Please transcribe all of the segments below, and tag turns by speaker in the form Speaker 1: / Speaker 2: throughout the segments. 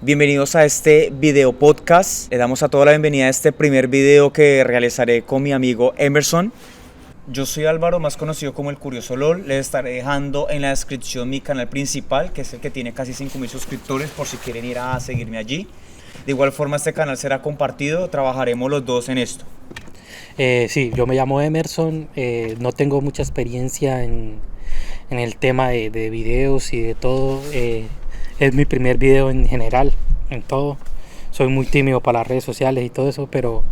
Speaker 1: Bienvenidos a este video podcast. Le damos a toda la bienvenida a este primer video que realizaré con mi amigo Emerson. Yo soy Álvaro, más conocido como El Curioso LOL. Les estaré dejando en la descripción mi canal principal, que es el que tiene casi 5.000 suscriptores, por si quieren ir a seguirme allí. De igual forma este canal será compartido, trabajaremos los dos en esto.
Speaker 2: Sí, yo me llamo Emerson, no tengo mucha experiencia en el tema de videos y de todo. Es mi primer video en general, en todo. Soy muy tímido para las redes sociales y todo eso, pero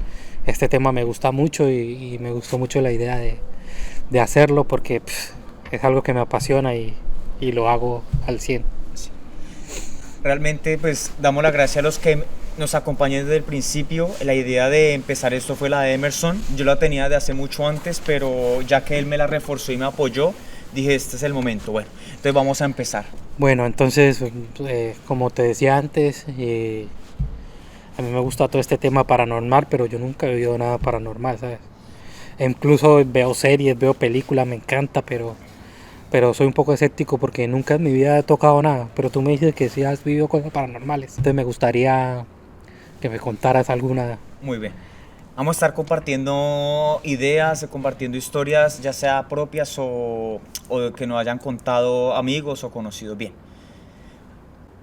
Speaker 2: este tema me gusta mucho y me gustó mucho la idea de hacerlo porque es algo que me apasiona y lo hago al 100.
Speaker 1: Sí. Realmente pues damos las gracias a los que nos acompañan desde el principio. La idea de empezar esto fue la de Emerson. Yo la tenía de hace mucho antes, pero ya que él me la reforzó y me apoyó, dije este es el momento. Bueno, entonces vamos a empezar.
Speaker 2: Bueno, entonces, como te decía antes, a mí me gusta todo este tema paranormal, pero yo nunca he vivido nada paranormal, ¿sabes? Incluso veo series, veo películas, me encanta, pero soy un poco escéptico porque nunca en mi vida he tocado nada. Pero tú me dices que sí has vivido cosas paranormales. Entonces me gustaría que me contaras alguna.
Speaker 1: Muy bien. Vamos a estar compartiendo ideas, compartiendo historias, ya sea propias o que nos hayan contado amigos o conocidos. Bien.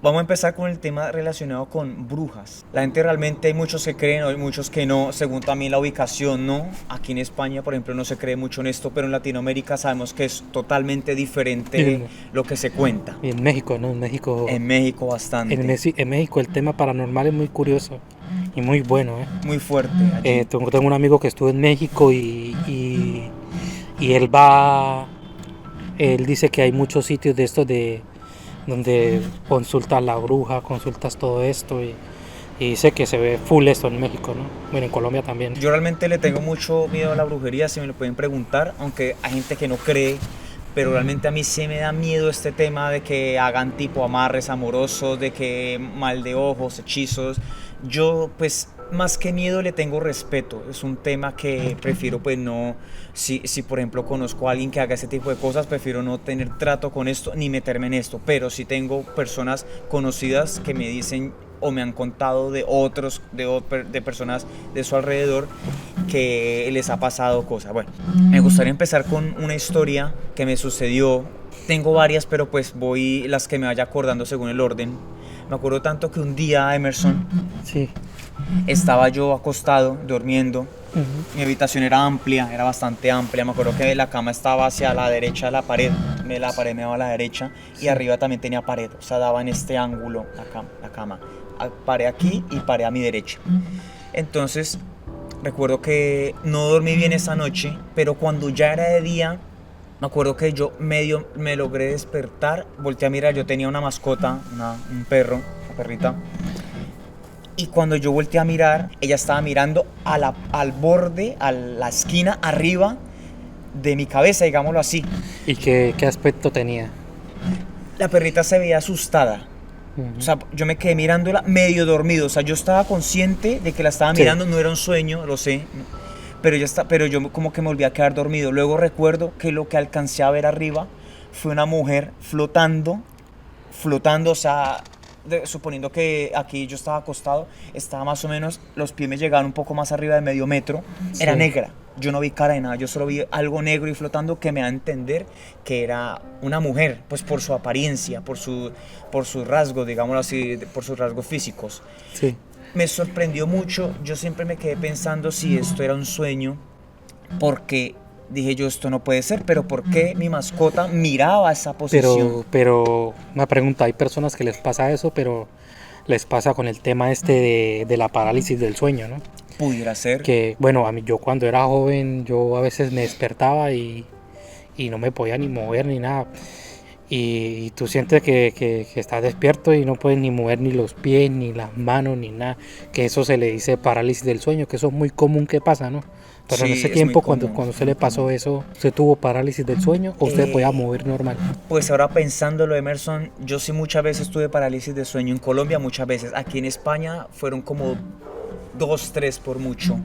Speaker 1: Vamos a empezar con el tema relacionado con brujas. La gente realmente, hay muchos que creen, hay muchos que no, según también la ubicación, ¿no? Aquí en España, por ejemplo, no se cree mucho en esto, pero en Latinoamérica sabemos que es totalmente diferente lo que se cuenta.
Speaker 2: Y en México, ¿no? En
Speaker 1: México bastante.
Speaker 2: En México el tema paranormal es muy curioso y muy bueno, ¿eh?
Speaker 1: Muy fuerte.
Speaker 2: Tengo un amigo que estuvo en México y él dice que hay muchos sitios de estos donde consultas la bruja, consultas todo esto y dice que se ve full esto en México, ¿no? Bueno, en Colombia también.
Speaker 1: Yo realmente le tengo mucho miedo a la brujería, si me lo pueden preguntar, aunque hay gente que no cree, pero realmente a mí sí me da miedo este tema de que hagan tipo amarres amorosos, de que mal de ojos, hechizos. Yo pues más que miedo le tengo respeto, es un tema que prefiero pues no, si por ejemplo conozco a alguien que haga ese tipo de cosas, prefiero no tener trato con esto ni meterme en esto, pero sí tengo personas conocidas que me dicen o me han contado de otros, de personas de su alrededor que les ha pasado cosas. Bueno, me gustaría empezar con una historia que me sucedió. Tengo varias, pero pues voy las que me vaya acordando según el orden. Me acuerdo tanto que un día, Emerson,
Speaker 2: sí,
Speaker 1: estaba yo acostado, durmiendo. Mi habitación era amplia, era bastante amplia. Me acuerdo que la cama estaba hacia la derecha de la pared. La pared me daba a la derecha y arriba también tenía pared. O sea, daba en este ángulo la cama. Paré aquí y paré a mi derecha. Entonces, recuerdo que no dormí bien esa noche, pero cuando ya era de día, me acuerdo que yo medio me logré despertar. Volteé a mirar, yo tenía una mascota, un perro, una perrita. Y cuando yo volteé a mirar, ella estaba mirando al borde, a la esquina arriba de mi cabeza, digámoslo así.
Speaker 2: ¿Y qué aspecto tenía?
Speaker 1: La perrita se veía asustada. O sea, yo me quedé mirándola medio dormido. O sea, yo estaba consciente de que la estaba mirando, no era un sueño, lo sé. Pero yo como que me volví a quedar dormido. Luego recuerdo que lo que alcancé a ver arriba fue una mujer flotando, o sea, suponiendo que aquí yo estaba acostado, estaba más o menos, los pies me llegaban un poco más arriba de medio metro, era negra, yo no vi cara de nada, yo solo vi algo negro y flotando que me da a entender que era una mujer, pues por su apariencia, por sus rasgos, digámoslo así, por sus rasgos físicos.
Speaker 2: Sí.
Speaker 1: Me sorprendió mucho, yo siempre me quedé pensando si esto era un sueño, porque dije yo, esto no puede ser, pero ¿por qué mi mascota miraba esa posición?
Speaker 2: Pero una pregunta, hay personas que les pasa eso, pero les pasa con el tema de la parálisis del sueño, ¿no?
Speaker 1: Pudiera ser.
Speaker 2: Que, bueno, yo cuando era joven, yo a veces me despertaba y no me podía ni mover ni nada. Y tú sientes que estás despierto y no puedes ni mover ni los pies, ni las manos, ni nada. Que eso se le dice parálisis del sueño, que eso es muy común que pasa, ¿no? Pero
Speaker 1: sí,
Speaker 2: en ese tiempo, cuando usted le pasó eso, ¿usted tuvo parálisis del sueño o usted podía mover normal?
Speaker 1: Pues ahora pensándolo, Emerson, yo sí muchas veces tuve parálisis de sueño en Colombia, muchas veces. Aquí en España fueron como 2, 3 por mucho.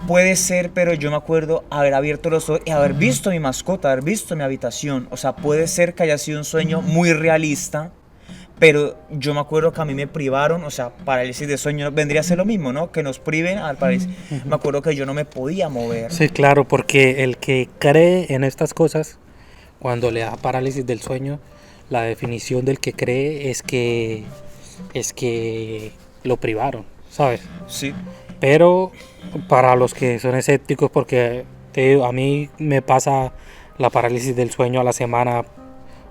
Speaker 1: Puede ser, pero yo me acuerdo haber abierto los ojos y haber visto a mi mascota, haber visto mi habitación. O sea, puede ser que haya sido un sueño muy realista, Pero yo me acuerdo que a mí me privaron, o sea, parálisis de sueño vendría a ser lo mismo, ¿no? Que nos priven al parálisis. Me acuerdo que yo no me podía mover.
Speaker 2: Sí, claro, porque el que cree en estas cosas, cuando le da parálisis del sueño, la definición del que cree es que lo privaron, ¿sabes?
Speaker 1: Sí,
Speaker 2: Pero para los que son escépticos, porque te digo, a mí me pasa la parálisis del sueño a la semana,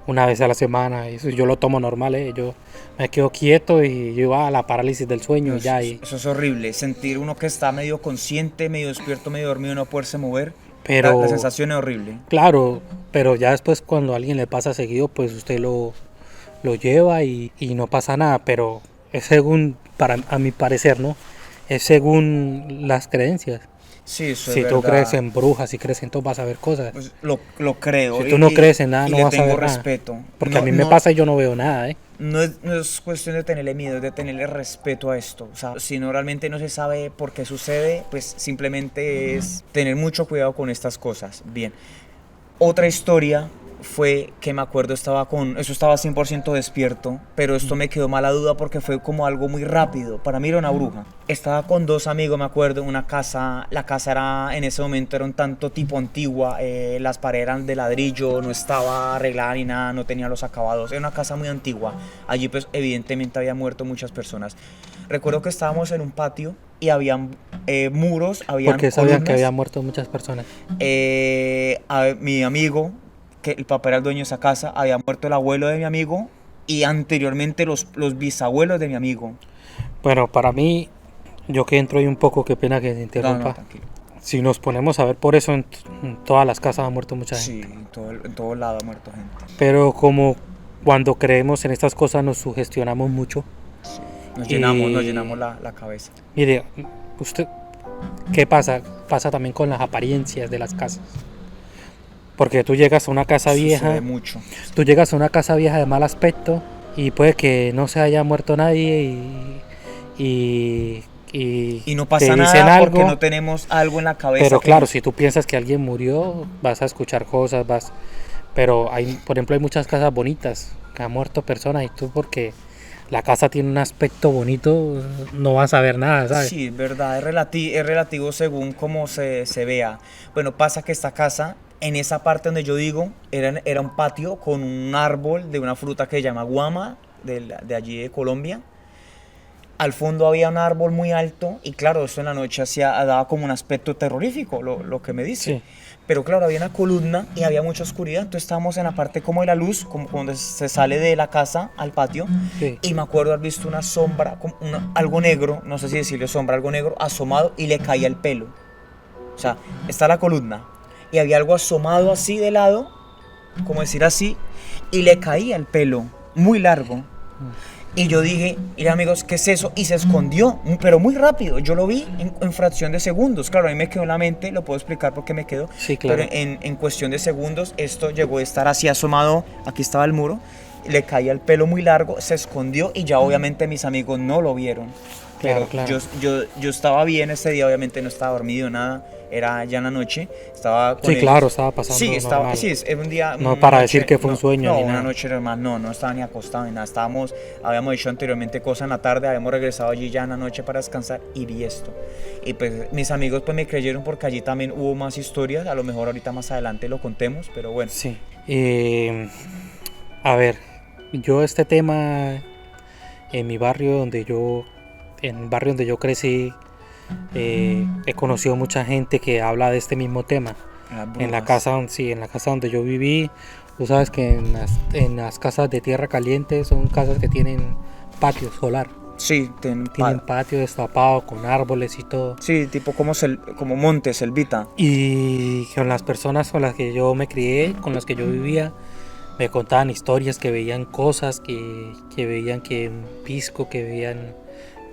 Speaker 2: una vez a la semana, y eso yo lo tomo normal, yo me quedo quieto y yo a la parálisis del sueño
Speaker 1: eso,
Speaker 2: ya.
Speaker 1: eso es horrible. Sentir uno que está medio consciente, medio despierto, medio dormido, no poderse mover.
Speaker 2: Pero
Speaker 1: La sensación es horrible.
Speaker 2: claro, pero ya después cuando a alguien le pasa seguido, pues usted lo lleva y no pasa nada, pero es según, a mi parecer, ¿no? Es según las creencias.
Speaker 1: Sí, eso
Speaker 2: Si
Speaker 1: es
Speaker 2: tú
Speaker 1: verdad.
Speaker 2: crees en brujas, si crees en todo, vas a ver cosas.
Speaker 1: Pues lo creo.
Speaker 2: Si tú no crees en nada,
Speaker 1: y
Speaker 2: no
Speaker 1: le
Speaker 2: vas a
Speaker 1: tengo
Speaker 2: ver nada.
Speaker 1: respeto.
Speaker 2: Porque
Speaker 1: No-
Speaker 2: a mí me
Speaker 1: no-
Speaker 2: pasa y yo no veo nada, ¿eh?
Speaker 1: No es cuestión de tenerle miedo, es de tenerle respeto a esto. O sea, si no realmente no se sabe por qué sucede, pues simplemente es tener mucho cuidado con estas cosas. Bien. Otra historia fue que me acuerdo eso estaba 100% despierto, pero esto me quedó mala duda porque fue como algo muy rápido. Para mí era una bruja. Estaba con dos amigos, me acuerdo, en una casa. La casa era, en ese momento era un tanto tipo antigua, las paredes eran de ladrillo, no estaba arreglada ni nada, no tenía los acabados. Era una casa muy antigua. Allí pues evidentemente había muerto muchas personas. Recuerdo que estábamos en un patio y habían muros, habían
Speaker 2: Porque sabían que
Speaker 1: columnas.
Speaker 2: había muerto muchas personas.
Speaker 1: Mi amigo, que el papá era el dueño de esa casa, había muerto el abuelo de mi amigo y anteriormente los bisabuelos de mi amigo.
Speaker 2: Bueno, para mí, yo que entro ahí un poco, qué pena que te
Speaker 1: No,
Speaker 2: interrumpa.
Speaker 1: no, tranquilo.
Speaker 2: Si nos ponemos a ver por eso, en todas las casas ha muerto mucha gente.
Speaker 1: Sí, en todo lado ha muerto gente.
Speaker 2: Pero como cuando creemos en estas cosas nos sugestionamos mucho.
Speaker 1: Sí. Nos
Speaker 2: Y-
Speaker 1: llenamos la cabeza.
Speaker 2: Mire, usted, ¿qué pasa? Pasa también con las apariencias de las casas. Porque tú llegas a una casa
Speaker 1: Sucede
Speaker 2: vieja,
Speaker 1: mucho.
Speaker 2: tú llegas a una casa vieja de mal aspecto y puede que no se haya muerto nadie
Speaker 1: Y no
Speaker 2: te
Speaker 1: pasa
Speaker 2: dicen
Speaker 1: nada porque
Speaker 2: algo,
Speaker 1: no tenemos algo en la cabeza.
Speaker 2: pero
Speaker 1: que
Speaker 2: claro,
Speaker 1: nos-
Speaker 2: si tú piensas que alguien murió, vas a escuchar cosas, pero hay, por ejemplo, hay muchas casas bonitas que han muerto personas y tú porque la casa tiene un aspecto bonito, no vas a ver nada, ¿sabes?
Speaker 1: Sí, es verdad, es relativo según cómo se vea. Bueno, pasa que esta casa, en esa parte donde yo digo, era un patio con un árbol de una fruta que se llama guama, de allí de Colombia. Al fondo había un árbol muy alto y claro, eso en la noche daba como un aspecto terrorífico, lo que me dice.
Speaker 2: Sí.
Speaker 1: Pero claro, había una columna y había mucha oscuridad, entonces estábamos en la parte como de la luz, como cuando se sale de la casa al patio.
Speaker 2: Sí.
Speaker 1: Y me acuerdo haber visto una sombra, algo negro, no sé si decirle sombra, algo negro, asomado y le caía el pelo. O sea, está la columna y había algo asomado así de lado, como decir así, y le caía el pelo, muy largo. Y yo dije, mira amigos, ¿qué es eso? Y se escondió, pero muy rápido. Yo lo vi en fracción de segundos. Claro, a mí me quedó en la mente, lo puedo explicar por qué me quedó.
Speaker 2: Sí, claro.
Speaker 1: Pero en cuestión de segundos, esto llegó a estar así asomado. Aquí estaba el muro. Le caía el pelo muy largo, se escondió y ya obviamente mis amigos no lo vieron.
Speaker 2: Claro,
Speaker 1: Pero
Speaker 2: claro.
Speaker 1: yo estaba bien ese día, obviamente no estaba dormido, nada. Era ya en la noche. Estaba con
Speaker 2: Sí,
Speaker 1: ellos.
Speaker 2: claro, estaba pasando
Speaker 1: Sí,
Speaker 2: normal.
Speaker 1: era un día.
Speaker 2: No
Speaker 1: una
Speaker 2: para
Speaker 1: noche-
Speaker 2: decir que fue un sueño
Speaker 1: No,
Speaker 2: ni
Speaker 1: una
Speaker 2: nada.
Speaker 1: noche normal, no estaba ni acostado ni nada. Habíamos hecho anteriormente cosas en la tarde, habíamos regresado allí ya en la noche para descansar y vi esto. Y pues mis amigos pues me creyeron porque allí también hubo más historias. A lo mejor ahorita más adelante lo contemos, pero bueno.
Speaker 2: Sí. A ver, yo este tema en mi barrio en el barrio donde yo crecí, he conocido mucha gente que habla de este mismo tema.
Speaker 1: Las
Speaker 2: En la
Speaker 1: brujas.
Speaker 2: casa, sí, en la casa donde yo viví, tú sabes que en las casas de tierra caliente son casas que tienen patio solar,
Speaker 1: Sí,
Speaker 2: tienen patio destapado con árboles y todo.
Speaker 1: sí, tipo como monte, selvita.
Speaker 2: Y con las personas con las que yo me crié, con las que yo vivía, me contaban historias que veían cosas, que veían que un pisco, que veían...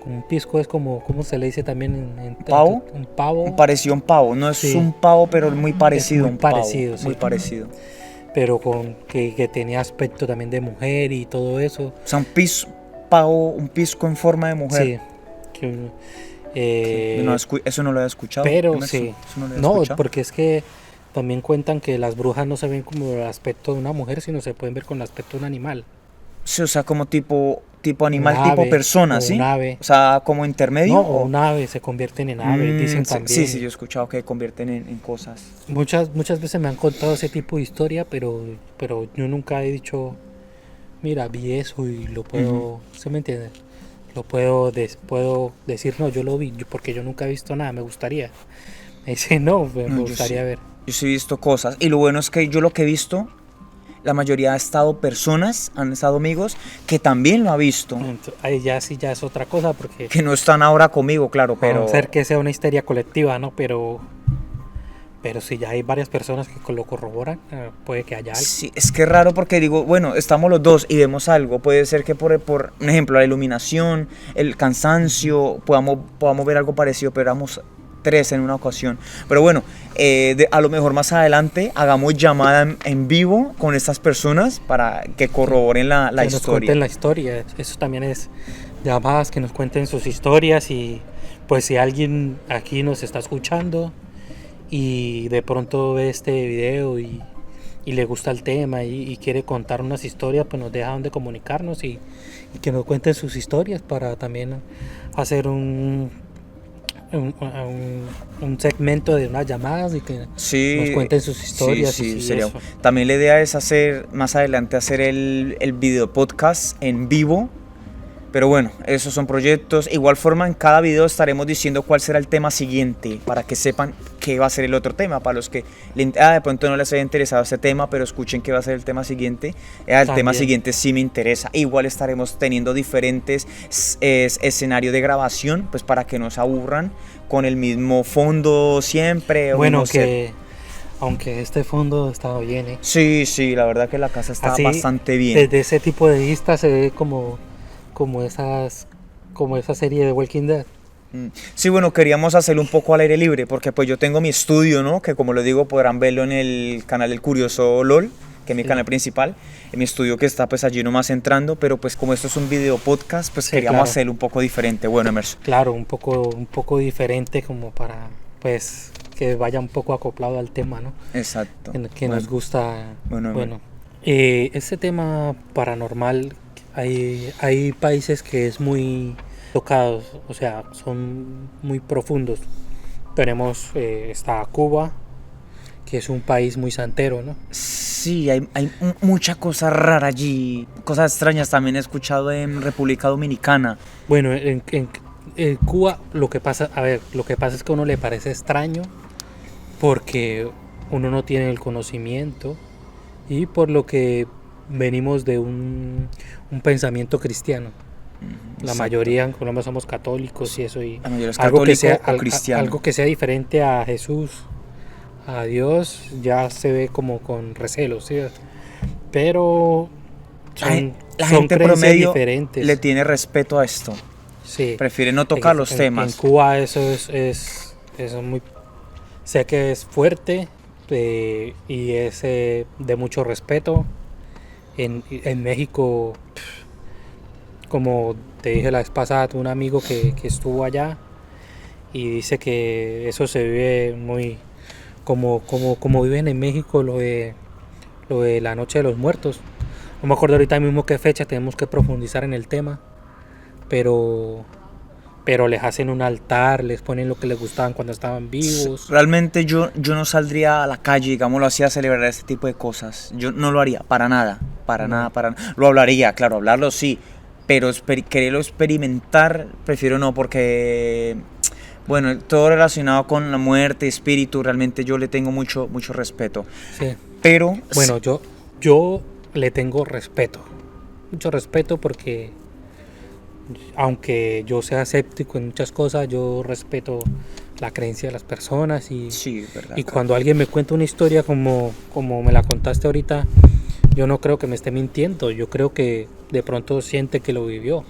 Speaker 2: Un pisco es como, ¿cómo se le dice también?
Speaker 1: ¿Pavo?
Speaker 2: Un pavo,
Speaker 1: Pareció un pavo, no es
Speaker 2: Sí.
Speaker 1: un pavo, pero muy parecido
Speaker 2: muy
Speaker 1: a un pavo.
Speaker 2: parecido, sí.
Speaker 1: Muy parecido.
Speaker 2: pero que tenía aspecto también de mujer y todo eso.
Speaker 1: O sea, un pisco en forma de mujer.
Speaker 2: Sí. que, eh,
Speaker 1: Eso no lo había escuchado.
Speaker 2: pero
Speaker 1: Emerson,
Speaker 2: sí.
Speaker 1: eso no lo había
Speaker 2: No,
Speaker 1: escuchado.
Speaker 2: porque es que también cuentan que las brujas no se ven como el aspecto de una mujer, sino se pueden ver con el aspecto de un animal.
Speaker 1: Sí, o sea, como tipo animal,
Speaker 2: Un
Speaker 1: tipo
Speaker 2: ave,
Speaker 1: persona,
Speaker 2: o
Speaker 1: ¿sí?
Speaker 2: un ave.
Speaker 1: O sea, como intermedio.
Speaker 2: No, o un ave, se convierten en ave, dicen
Speaker 1: Sí,
Speaker 2: también.
Speaker 1: sí, yo he escuchado que convierten en cosas.
Speaker 2: Muchas veces me han contado ese tipo de historia, pero yo nunca he dicho, mira, vi eso y lo puedo, ¿se me entiende? Lo puedo decir, no, yo lo vi, porque yo nunca he visto nada, me gustaría. Me dice, no, me
Speaker 1: No,
Speaker 2: gustaría ver.
Speaker 1: yo sí he visto cosas. Y lo bueno es que yo lo que he visto, la mayoría ha estado personas, han estado amigos, que también lo ha visto.
Speaker 2: Ahí ya sí, ya es otra cosa, porque
Speaker 1: Que no están ahora conmigo, claro, pero...
Speaker 2: puede ser que sea una histeria colectiva, ¿no? Pero si ya hay varias personas que lo corroboran, puede que haya algo.
Speaker 1: Sí, es que es raro porque digo, bueno, estamos los dos y vemos algo. Puede ser que por un ejemplo, la iluminación, el cansancio, podamos ver algo parecido, pero éramos 3 en una ocasión. Pero bueno, a lo mejor más adelante hagamos llamada en vivo con estas personas para que corroboren la
Speaker 2: que nos
Speaker 1: historia.
Speaker 2: cuenten la historia. Eso también es llamadas, que nos cuenten sus historias. Y pues si alguien aquí nos está escuchando y de pronto ve este video y le gusta el tema y quiere contar unas historias, pues nos deja donde comunicarnos y que nos cuenten sus historias para también hacer un segmento de unas llamadas y que nos cuenten sus historias.
Speaker 1: Sí,
Speaker 2: y
Speaker 1: sería.
Speaker 2: eso.
Speaker 1: También la idea es más adelante hacer el video podcast en vivo. Pero bueno, esos son proyectos. Igual forma, en cada video estaremos diciendo cuál será el tema siguiente, para que sepan qué va a ser el otro tema. Para los que de pronto no les haya interesado este tema, pero escuchen qué va a ser el tema siguiente. El tema siguiente sí me interesa. Igual estaremos teniendo diferentes escenarios de grabación, pues para que no se aburran con el mismo fondo siempre.
Speaker 2: Bueno, aunque este fondo estaba bien, ¿eh?
Speaker 1: Sí, la verdad que la casa está bastante bien.
Speaker 2: Desde ese tipo de vista se ve como esa serie de Walking Dead.
Speaker 1: Sí, bueno, queríamos hacerlo un poco al aire libre, porque pues yo tengo mi estudio, ¿no? Que como lo digo, podrán verlo en el canal del Curioso LOL, que es mi canal principal, en mi estudio que está pues allí nomás entrando, pero pues como esto es un video podcast, pues queríamos hacerlo un poco diferente. Bueno, Emerson.
Speaker 2: Claro, un poco diferente, como para pues que vaya un poco acoplado al tema, ¿no?
Speaker 1: Exacto.
Speaker 2: Que nos gusta. Bueno, este tema paranormal, hay países que es muy tocados, o sea, son muy profundos. Tenemos, está Cuba, que es un país muy santero, ¿no?
Speaker 1: Sí, hay mucha cosa rara allí, cosas extrañas. También he escuchado en República Dominicana.
Speaker 2: Bueno, en Cuba lo que pasa es que a uno le parece extraño porque uno no tiene el conocimiento y por lo que venimos de un pensamiento cristiano. La mayoría en Colombia somos católicos y eso, y
Speaker 1: la mayoría es católico o cristiano.
Speaker 2: Algo que sea diferente a Jesús, a Dios, ya se ve como con recelo, ¿sí? Pero
Speaker 1: la gente promedio
Speaker 2: diferentes.
Speaker 1: Le tiene respeto a esto.
Speaker 2: Sí.
Speaker 1: Prefiere no tocar los temas.
Speaker 2: En Cuba eso es muy, sé que es fuerte y es de mucho respeto. En México, como te dije la vez pasada, tuve un amigo que estuvo allá y dice que eso se vive muy como viven en México lo de la Noche de los Muertos. No me acuerdo ahorita mismo qué fecha, tenemos que profundizar en el tema, pero les hacen un altar, les ponen lo que les gustaban cuando estaban vivos.
Speaker 1: Realmente yo no saldría a la calle, digámoslo así, a celebrar este tipo de cosas. Yo no lo haría, para nada. Lo hablaría, claro, hablarlo sí, pero quererlo experimentar, prefiero no, porque, bueno, todo relacionado con la muerte, espíritu, realmente yo le tengo mucho respeto.
Speaker 2: Sí.
Speaker 1: Pero...
Speaker 2: Bueno, yo le tengo respeto, mucho respeto, porque aunque yo sea escéptico en muchas cosas, yo respeto la creencia de las personas y,
Speaker 1: sí, verdad,
Speaker 2: y cuando alguien me cuenta una historia como me la contaste ahorita, yo no creo que me esté mintiendo, yo creo que de pronto siente que lo vivió.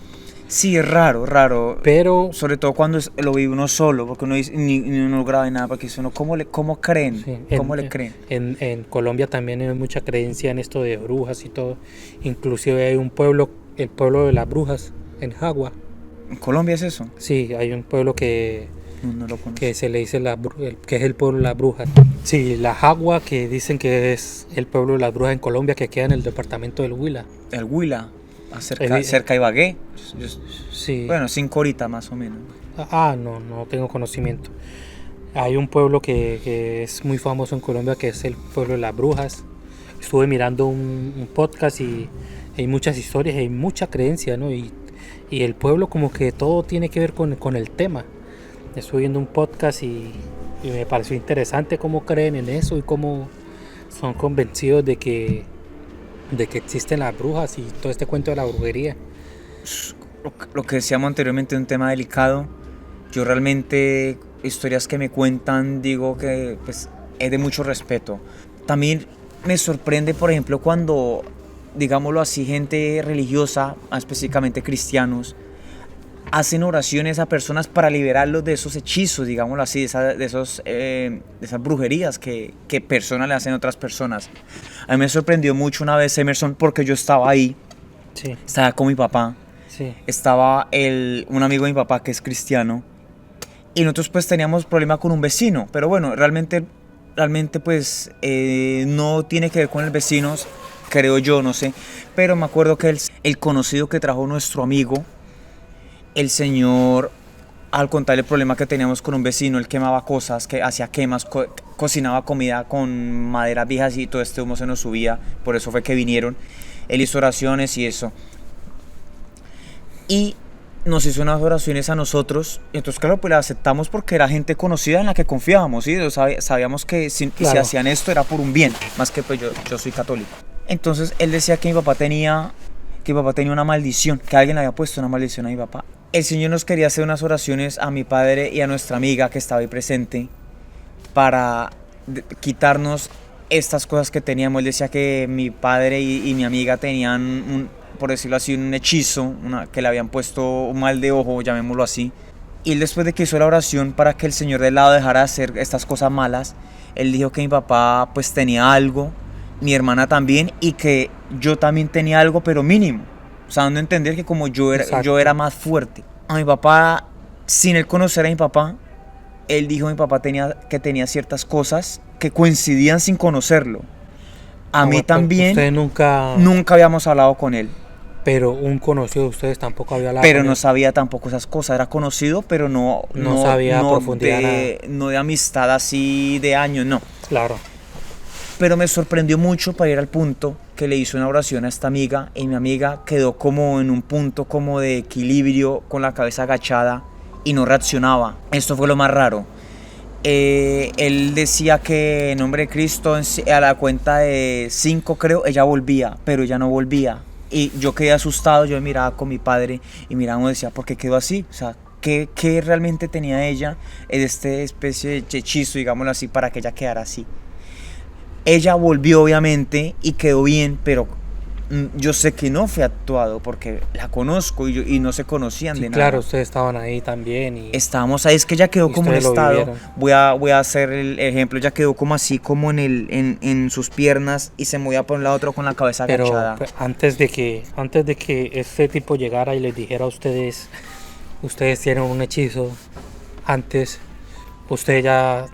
Speaker 1: Sí, es raro,
Speaker 2: pero
Speaker 1: sobre todo cuando lo vive uno solo, porque uno ni uno graba nada, porque uno, ¿cómo creen?
Speaker 2: Sí,
Speaker 1: ¿Cómo le creen?
Speaker 2: En Colombia también hay mucha creencia en esto de brujas y todo, inclusive hay un pueblo, el pueblo de las brujas, en Jagua.
Speaker 1: ¿En Colombia es eso?
Speaker 2: Sí, hay un pueblo que
Speaker 1: no lo conozco,
Speaker 2: que se le dice que es el pueblo de las brujas. Sí, la Jagua, que dicen que es el pueblo de las brujas en Colombia, que queda en el departamento del Huila.
Speaker 1: El Huila. cerca de Ibagué.
Speaker 2: Sí.
Speaker 1: Bueno, 5 horitas más o menos.
Speaker 2: No tengo conocimiento. Hay un pueblo que es muy famoso en Colombia, que es el pueblo de las brujas. Estuve mirando un podcast y hay muchas historias, hay mucha creencia, ¿no? Y el pueblo como que todo tiene que ver con el tema. Estuve viendo un podcast y me pareció interesante cómo creen en eso y cómo son convencidos de que existen las brujas y todo este cuento de la brujería.
Speaker 1: Lo que decíamos anteriormente, un tema delicado. Yo realmente, historias que me cuentan, digo que pues, es de mucho respeto. También me sorprende, por ejemplo, cuando, digámoslo así, gente religiosa, específicamente cristianos, hacen oraciones a personas para liberarlos de esos hechizos, digámoslo así, de esas brujerías que personas le hacen a otras personas. A mí me sorprendió mucho una vez, Emerson, porque yo estaba ahí,
Speaker 2: Sí,
Speaker 1: estaba con mi papá,
Speaker 2: sí.
Speaker 1: estaba un amigo de mi papá que es cristiano, y nosotros pues teníamos problema con un vecino, pero bueno, realmente pues no tiene que ver con el vecino, creo yo, no sé, pero me acuerdo que el conocido que trajo nuestro amigo, el señor, al contar el problema que teníamos con un vecino, él quemaba cosas, que hacía quemas, cocinaba comida con maderas viejas y todo este humo se nos subía, por eso fue que vinieron, él hizo oraciones y eso, y nos hizo unas oraciones a nosotros, y entonces claro, pues la aceptamos porque era gente conocida en la que confiábamos, ¿sí? Sabíamos que si hacían esto era por un bien, más que pues yo soy católico. Entonces él decía que mi papá tenía una maldición, que alguien le había puesto una maldición a mi papá. El Señor nos quería hacer unas oraciones a mi padre y a nuestra amiga que estaba ahí presente para quitarnos estas cosas que teníamos. Él decía que mi padre y mi amiga tenían por decirlo así, un hechizo, que le habían puesto un mal de ojo, llamémoslo así. Y él, después de que hizo la oración para que el Señor del lado dejara de hacer estas cosas malas, él dijo que mi papá pues tenía algo, mi hermana también, y que yo también tenía algo, pero mínimo. O sea, dando a entender que como yo era más fuerte. A mi papá, sin él conocer a mi papá, él dijo que mi papá tenía ciertas cosas que coincidían sin conocerlo. A mí también.
Speaker 2: Ustedes
Speaker 1: nunca habíamos hablado con él.
Speaker 2: Pero un conocido de ustedes tampoco había hablado
Speaker 1: pero
Speaker 2: con
Speaker 1: no
Speaker 2: él.
Speaker 1: sabía tampoco esas cosas. Era conocido, pero no
Speaker 2: sabía a profundidad nada.
Speaker 1: No de amistad así de años, no.
Speaker 2: Claro.
Speaker 1: Pero me sorprendió mucho para ir al punto que le hizo una oración a esta amiga, y mi amiga quedó como en un punto como de equilibrio, con la cabeza agachada, y no reaccionaba. Esto fue lo más raro. Él decía que en nombre de Cristo, a la cuenta de 5 creo, ella volvía, pero ella no volvía. Y yo quedé asustado, yo me miraba con mi padre y mirábamos y decía, ¿por qué quedó así? O sea, ¿qué realmente tenía ella en esta especie de hechizo, digámoslo así, para que ella quedara así? Ella volvió obviamente y quedó bien, pero yo sé que no fue actuado porque la conozco y no se conocían de nada.
Speaker 2: Claro, ustedes estaban ahí también.
Speaker 1: Estábamos ahí, es que ella quedó como en estado. Voy a hacer el ejemplo, ella quedó como así, como en sus piernas, y se movía por un lado otro con la cabeza agachada.
Speaker 2: Pero antes de que este tipo llegara y les dijera a ustedes tienen un hechizo, antes ustedes ya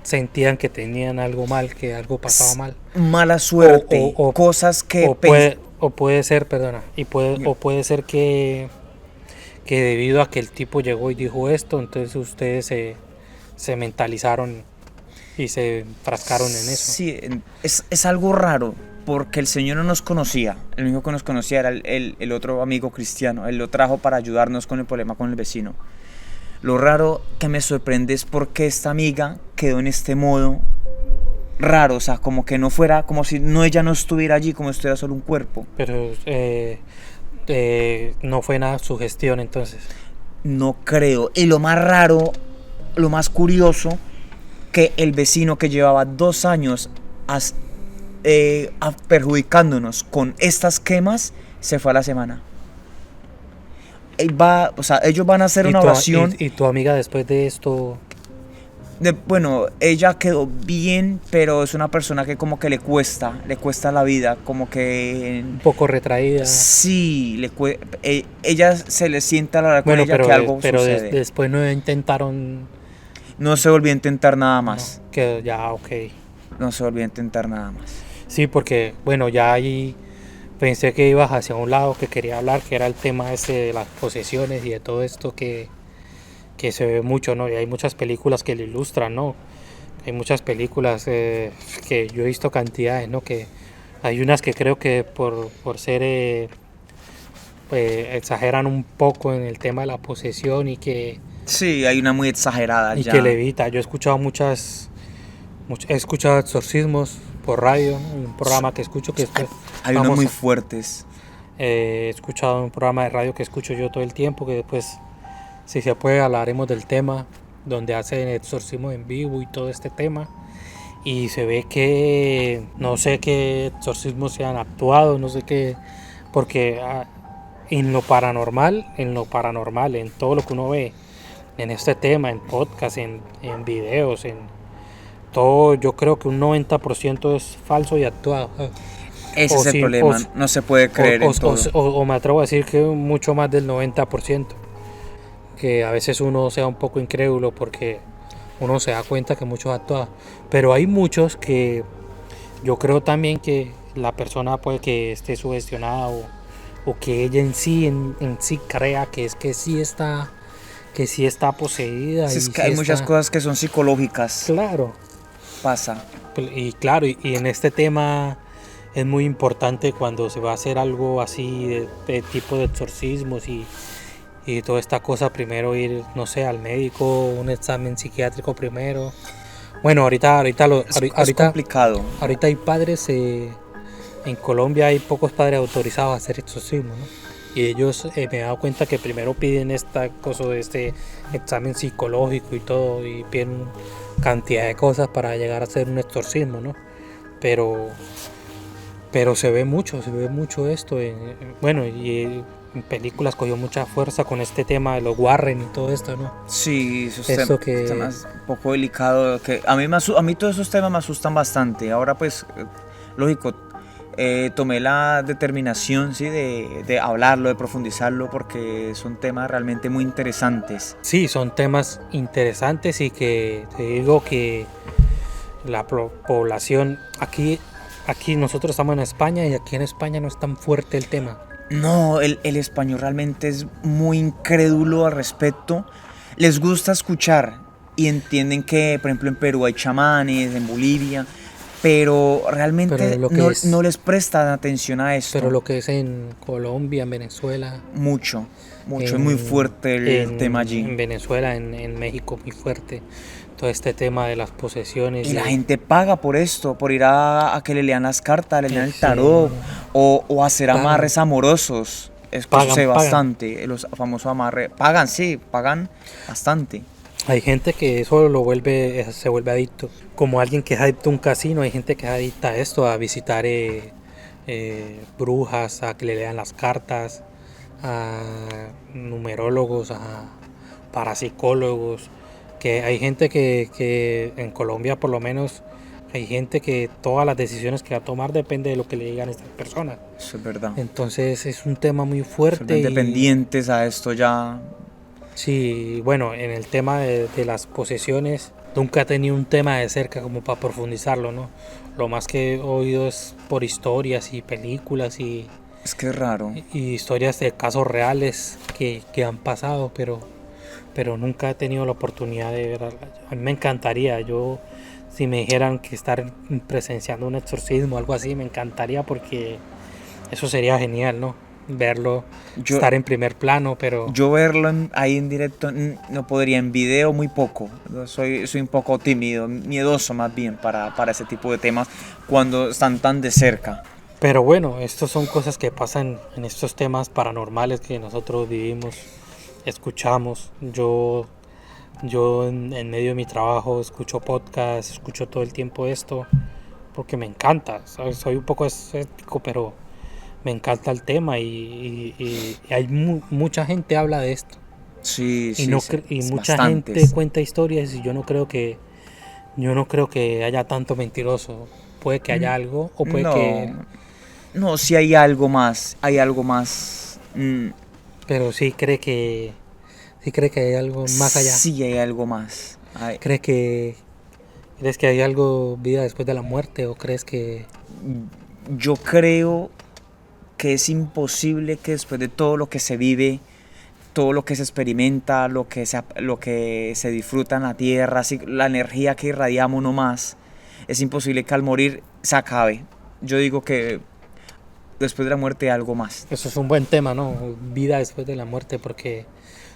Speaker 2: sentían que tenían algo mal, que algo pasaba mal.
Speaker 1: Mala suerte, o cosas que...
Speaker 2: puede ser, perdona, o puede ser que debido a que el tipo llegó y dijo esto, entonces ustedes se mentalizaron y se enfrascaron en eso.
Speaker 1: Sí, es algo raro, porque el Señor no nos conocía. El único que nos conocía era el otro amigo cristiano. Él lo trajo para ayudarnos con el problema con el vecino. Lo raro que me sorprende es porque esta amiga quedó en este modo raro, o sea, como que no fuera, como si ella no estuviera allí, como si estuviera solo un cuerpo.
Speaker 2: Pero no fue nada sugestión entonces.
Speaker 1: No creo. Y lo más raro, lo más curioso, que el vecino que llevaba 2 años perjudicándonos con estas quemas, se fue a la semana. Ellos van a hacer una oración.
Speaker 2: ¿Y tu amiga después de esto?
Speaker 1: Bueno, ella quedó bien, pero es una persona que como que le cuesta la vida, como que...
Speaker 2: Un poco retraída.
Speaker 1: Sí, ella se le sienta a la hora con ella que algo sucede.
Speaker 2: Pero después no intentaron...
Speaker 1: No se volvió a intentar nada más.
Speaker 2: No, que ya, ok.
Speaker 1: No se volvió a intentar nada más.
Speaker 2: Sí, porque, bueno, ya hay pensé que ibas hacia un lado que quería hablar, que era el tema ese de las posesiones y de todo esto que se ve mucho, ¿no? Y hay muchas películas que lo ilustran, ¿no? Hay muchas películas que yo he visto cantidades, ¿no? Que hay unas que creo que por ser exageran un poco en el tema de la posesión
Speaker 1: Sí, hay una muy exagerada
Speaker 2: y
Speaker 1: ya.
Speaker 2: que levita. Yo he escuchado he escuchado exorcismos por radio, ¿no? Un programa que escucho que después
Speaker 1: Hay unos muy fuertes.
Speaker 2: he escuchado un programa de radio que escucho yo todo el tiempo, que después, si se puede, hablaremos del tema, donde hacen exorcismo en vivo y todo este tema. Y se ve que no sé qué exorcismos se han actuado, no sé qué, porque en lo paranormal, en todo lo que uno ve, en este tema, en podcast, en videos, en todo, yo creo que un 90% es falso y actuado.
Speaker 1: Ese
Speaker 2: O
Speaker 1: es el
Speaker 2: sí,
Speaker 1: problema, no se puede creer en todo.
Speaker 2: o me atrevo a decir que mucho más del 90%, que a veces uno sea un poco incrédulo porque uno se da cuenta que muchos actúan, pero hay muchos que yo creo también que la persona puede que esté sugestionada o que ella en sí crea que sí está poseída.
Speaker 1: Sí,
Speaker 2: Y
Speaker 1: es que
Speaker 2: sí
Speaker 1: hay muchas
Speaker 2: está,
Speaker 1: cosas que son psicológicas.
Speaker 2: claro,
Speaker 1: Pasa.
Speaker 2: y claro, y en este tema es muy importante cuando se va a hacer algo así de tipo de exorcismos y toda esta cosa, primero ir, no sé, al médico, un examen psiquiátrico primero. Bueno,
Speaker 1: Es complicado.
Speaker 2: ahorita hay padres, en Colombia hay pocos padres autorizados a hacer exorcismo, ¿no? Y ellos me he dado cuenta que primero piden esta cosa de este examen psicológico y todo, y piden cantidad de cosas para llegar a hacer un exorcismo, ¿no? Pero se ve mucho esto. Bueno, y en películas cogió mucha fuerza con este tema de los Warren y todo esto, ¿no?
Speaker 1: Sí, esos
Speaker 2: Eso que
Speaker 1: temas un poco delicados. Que a mí todos esos temas me asustan bastante. Ahora pues, lógico, tomé la determinación, sí, de hablarlo, de profundizarlo, porque son temas realmente muy interesantes.
Speaker 2: sí, son temas interesantes y que te digo que la población aquí nosotros estamos en España y aquí en España no es tan fuerte el tema.
Speaker 1: No, el español realmente es muy incrédulo al respecto. Les gusta escuchar y entienden que, por ejemplo, en Perú hay chamanes, en Bolivia, pero realmente
Speaker 2: Pero
Speaker 1: no les prestan atención a esto.
Speaker 2: Pero lo que es en Colombia, en Venezuela,
Speaker 1: Mucho, es muy fuerte el tema allí.
Speaker 2: En Venezuela, en México, muy fuerte. Todo este tema de las posesiones.
Speaker 1: Y la gente paga por esto, por ir a que le lean las cartas, le lean el tarot, o hacer
Speaker 2: Pagan.
Speaker 1: amarres amorosos. Es que
Speaker 2: Pagan,
Speaker 1: sé
Speaker 2: pagan.
Speaker 1: bastante, los famosos amarres. Pagan, sí, pagan bastante.
Speaker 2: Hay gente que eso se vuelve adicto. Como alguien que es adicto a un casino, hay gente que es adicta a esto, a visitar brujas, a que le lean las cartas, a numerólogos, a parapsicólogos. Que hay gente que en Colombia por lo menos hay gente que todas las decisiones que va a tomar depende de lo que le digan estas personas.
Speaker 1: Eso es verdad.
Speaker 2: Entonces es un tema muy
Speaker 1: Son
Speaker 2: fuerte.
Speaker 1: dependientes a esto ya.
Speaker 2: Sí, bueno, en el tema de las posesiones, nunca he tenido un tema de cerca como para profundizarlo, ¿no? Lo más que he oído es por historias y películas
Speaker 1: Es que es raro.
Speaker 2: y historias de casos reales que han pasado, pero nunca he tenido la oportunidad de ver. A mí me encantaría, si me dijeran que estar presenciando un exorcismo o algo así, me encantaría porque eso sería genial, ¿no? Verlo, estar en primer plano, pero
Speaker 1: Yo verlo ahí en directo no podría, en video muy poco. Soy un poco tímido, miedoso más bien para ese tipo de temas cuando están tan de cerca.
Speaker 2: Pero bueno, estas son cosas que pasan en estos temas paranormales que nosotros vivimos, escuchamos. Yo en medio de mi trabajo escucho podcasts, escucho todo el tiempo esto, porque me encanta. Soy un poco escéptico, pero me encanta el tema y hay mucha gente habla de esto.
Speaker 1: Sí,
Speaker 2: Y,
Speaker 1: sí,
Speaker 2: no
Speaker 1: sí,
Speaker 2: y
Speaker 1: es
Speaker 2: mucha
Speaker 1: bastantes.
Speaker 2: gente cuenta historias y yo no creo que haya tanto mentiroso. Puede que haya algo o puede que...
Speaker 1: No, sí hay algo más,
Speaker 2: Pero sí cree que hay algo más allá.
Speaker 1: Sí hay algo más.
Speaker 2: ¿Crees que hay algo, vida después de la muerte, o crees que
Speaker 1: Yo creo que es imposible que después de todo lo que se vive, todo lo que se experimenta, lo que se disfruta en la tierra, así, la energía que irradiamos nomás, es imposible que al morir se acabe. Yo digo que después de la muerte hay algo más.
Speaker 2: Eso es un buen tema, ¿no? Vida después de la muerte, porque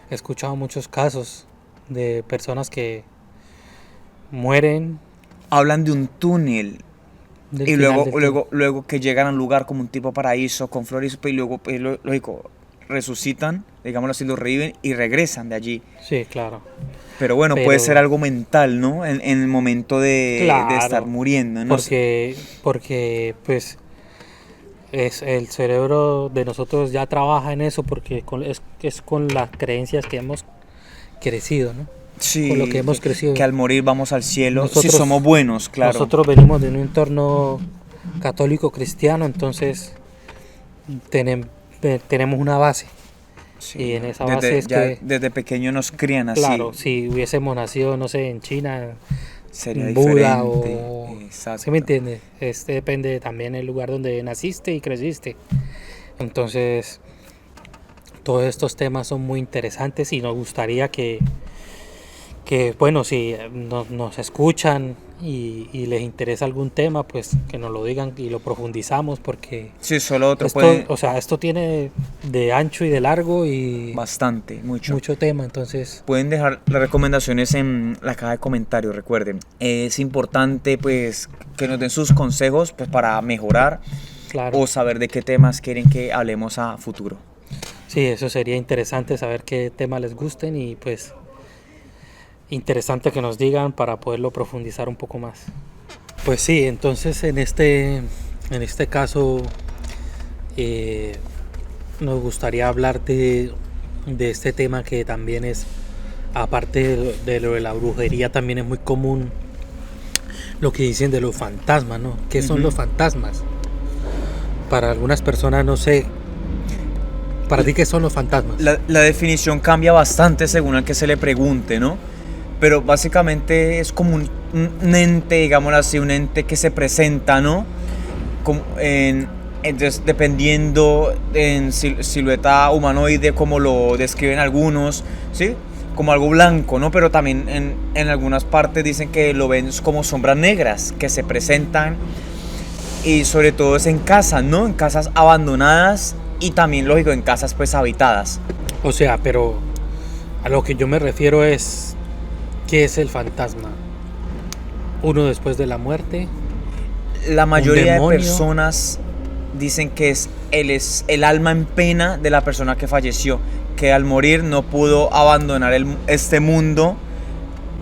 Speaker 2: he escuchado muchos casos de personas que mueren
Speaker 1: Hablan de un túnel
Speaker 2: del
Speaker 1: y
Speaker 2: final
Speaker 1: luego,
Speaker 2: del
Speaker 1: luego, luego que llegan a un lugar como un tipo paraíso con flores y luego, pues, lógico, resucitan, digámoslo así, los reviven y regresan de allí.
Speaker 2: Sí, claro.
Speaker 1: Pero bueno, puede ser algo mental, ¿no? En el momento de
Speaker 2: Claro,
Speaker 1: estar muriendo, ¿no?
Speaker 2: porque pues el cerebro de nosotros ya trabaja en eso porque es con las creencias que hemos crecido, ¿no?
Speaker 1: Sí,
Speaker 2: Con lo que hemos crecido.
Speaker 1: que al morir vamos al cielo, si
Speaker 2: Nosotros-
Speaker 1: somos buenos, claro.
Speaker 2: Nosotros venimos de un entorno católico cristiano, entonces tenemos una base.
Speaker 1: Sí,
Speaker 2: Y en esa base es que,
Speaker 1: desde pequeño nos crían así.
Speaker 2: claro, si hubiésemos nacido, no sé, en China,
Speaker 1: Sería
Speaker 2: en Buda
Speaker 1: diferente.
Speaker 2: o...
Speaker 1: Exacto.
Speaker 2: ¿Sí me entiendes? Depende también del lugar donde naciste y creciste. Entonces, todos estos temas son muy interesantes y nos gustaría que bueno, si nos escuchan y les interesa algún tema, pues que nos lo digan y lo profundizamos porque
Speaker 1: Sí, solo otro
Speaker 2: esto,
Speaker 1: puede.
Speaker 2: o sea, esto tiene de ancho y de largo y
Speaker 1: Bastante, mucho.
Speaker 2: mucho tema, entonces
Speaker 1: Pueden dejar las recomendaciones en la caja de comentarios, recuerden. Es importante pues que nos den sus consejos pues para mejorar
Speaker 2: claro.
Speaker 1: o saber de qué temas quieren que hablemos a futuro.
Speaker 2: Sí, eso sería interesante saber qué temas les gusten y pues interesante que nos digan para poderlo profundizar un poco más. Pues sí, entonces en este caso nos gustaría hablar de este tema que también es, aparte de lo de la brujería, también es muy común lo que dicen de los fantasmas, ¿no? ¿Qué son los fantasmas? Para algunas personas no sé. ¿Para ti qué son los fantasmas?
Speaker 1: La definición cambia bastante según al que se le pregunte, ¿no? Pero básicamente es como un ente, digámoslo así, un ente que se presenta, ¿no? Entonces, dependiendo en silueta humanoide, como lo describen algunos, ¿sí? Como algo blanco, ¿no? Pero también en algunas partes dicen que lo ven como sombras negras que se presentan y sobre todo es en casas, ¿no? En casas abandonadas y también, lógico, en casas pues habitadas.
Speaker 2: O sea, pero a lo que yo me refiero es, ¿qué es el fantasma? ¿Uno después de la muerte?
Speaker 1: La mayoría de
Speaker 2: demonio?
Speaker 1: personas dicen que es el alma en pena de la persona que falleció, que al morir no pudo abandonar este mundo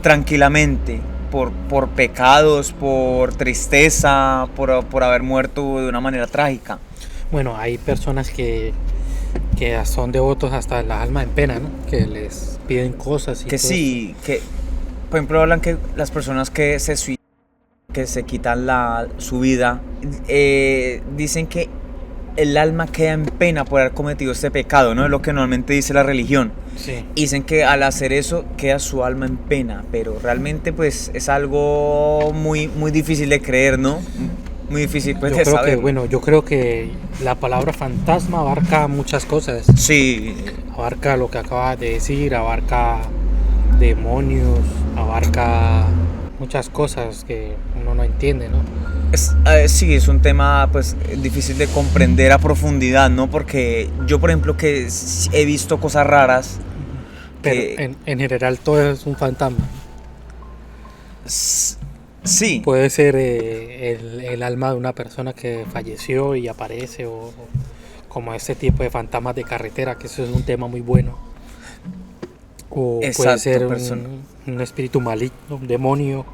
Speaker 1: tranquilamente por pecados, por tristeza, por haber muerto de una manera trágica.
Speaker 2: Bueno, hay personas que son devotos hasta la alma en pena, ¿no? Que les piden cosas y
Speaker 1: Que
Speaker 2: todo
Speaker 1: sí, que por ejemplo hablan que las personas que se suicidan, que se quitan su vida, dicen que el alma queda en pena por haber cometido este pecado, ¿no? Es lo que normalmente dice la religión.
Speaker 2: Sí.
Speaker 1: Dicen que al hacer eso queda su alma en pena, pero realmente pues es algo muy, muy difícil de creer, ¿no? Muy difícil pues de saber.
Speaker 2: Yo creo que la palabra fantasma abarca muchas cosas.
Speaker 1: Sí,
Speaker 2: Abarca lo que acabas de decir, abarca demonios, abarca muchas cosas que uno no entiende, ¿no?
Speaker 1: sí, es un tema pues difícil de comprender a profundidad, ¿no? Porque yo, por ejemplo, que he visto cosas raras.
Speaker 2: Pero en general todo es un fantasma.
Speaker 1: Sí.
Speaker 2: Puede ser el alma de una persona que falleció y aparece, o como ese tipo de fantasmas de carretera, que eso es un tema muy bueno. O
Speaker 1: Exacto,
Speaker 2: puede ser un espíritu maligno, un demonio.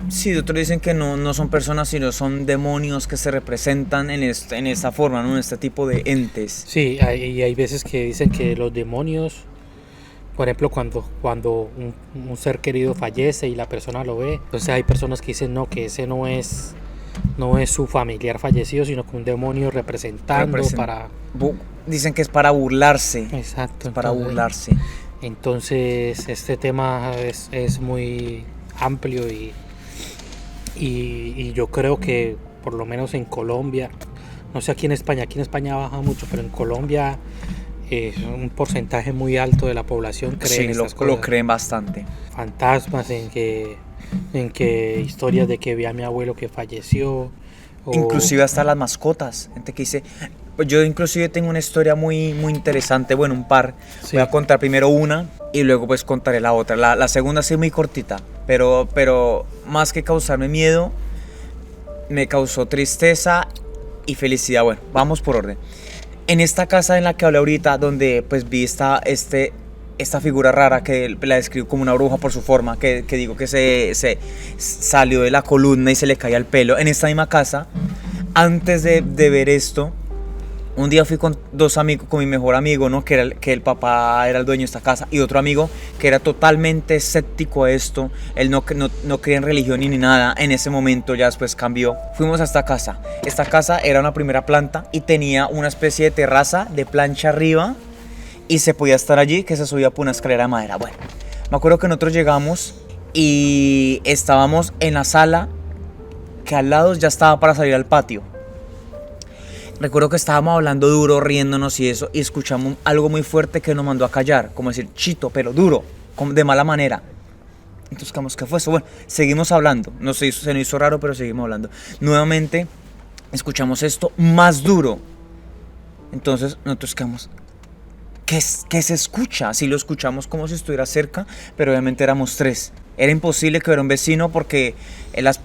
Speaker 1: Sí, otros dicen que no son personas, sino son demonios que se representan en esta forma, ¿no? En este tipo de entes.
Speaker 2: Sí, hay veces que dicen que los demonios, por ejemplo, cuando un ser querido fallece y la persona lo ve, entonces hay personas que dicen no, que ese no es su familiar fallecido, sino que un demonio representando para...
Speaker 1: Dicen que es para burlarse.
Speaker 2: Exacto.
Speaker 1: Para burlarse.
Speaker 2: Entonces este tema es muy amplio y yo creo que por lo menos en Colombia No sé aquí en España baja mucho, pero en Colombia un porcentaje muy alto de la población cree
Speaker 1: Sí,
Speaker 2: en estas
Speaker 1: lo
Speaker 2: cosas.
Speaker 1: creen bastante.
Speaker 2: Fantasmas, en que historias de que vi a mi abuelo que falleció. O,
Speaker 1: Inclusive hasta las mascotas. Gente que dice, pues yo inclusive tengo una historia muy interesante, bueno, un par.
Speaker 2: sí,
Speaker 1: Voy a contar primero una y luego pues contaré la otra. La segunda sí muy cortita, pero más que causarme miedo, me causó tristeza y felicidad. Bueno, vamos por orden. En esta casa en la que hablé ahorita, donde pues vi esta figura rara que la describo como una bruja por su forma, que digo que se salió de la columna y se le caía el pelo, en esta misma casa, antes de ver esto, un día fui con dos amigos, con mi mejor amigo, ¿no? Que el papá era el dueño de esta casa, y otro amigo que era totalmente escéptico a esto. Él no creía en religión ni nada. En ese momento ya después cambió. Fuimos a esta casa. Esta casa era una primera planta y tenía una especie de terraza de plancha arriba y se podía estar allí, que se subía por una escalera de madera. Bueno, me acuerdo que nosotros llegamos y estábamos en la sala, que al lado ya estaba para salir al patio. Recuerdo que estábamos hablando duro, riéndonos y eso, y escuchamos algo muy fuerte que nos mandó a callar, como decir chito, pero duro, de mala manera. Entonces, ¿qué fue eso? Bueno, seguimos hablando, se nos hizo raro, pero seguimos hablando. Nuevamente, escuchamos esto más duro. Entonces, nosotros quedamos, ¿qué se escucha? Si lo escuchamos como si estuviera cerca, pero obviamente éramos tres. Era imposible que hubiera un vecino porque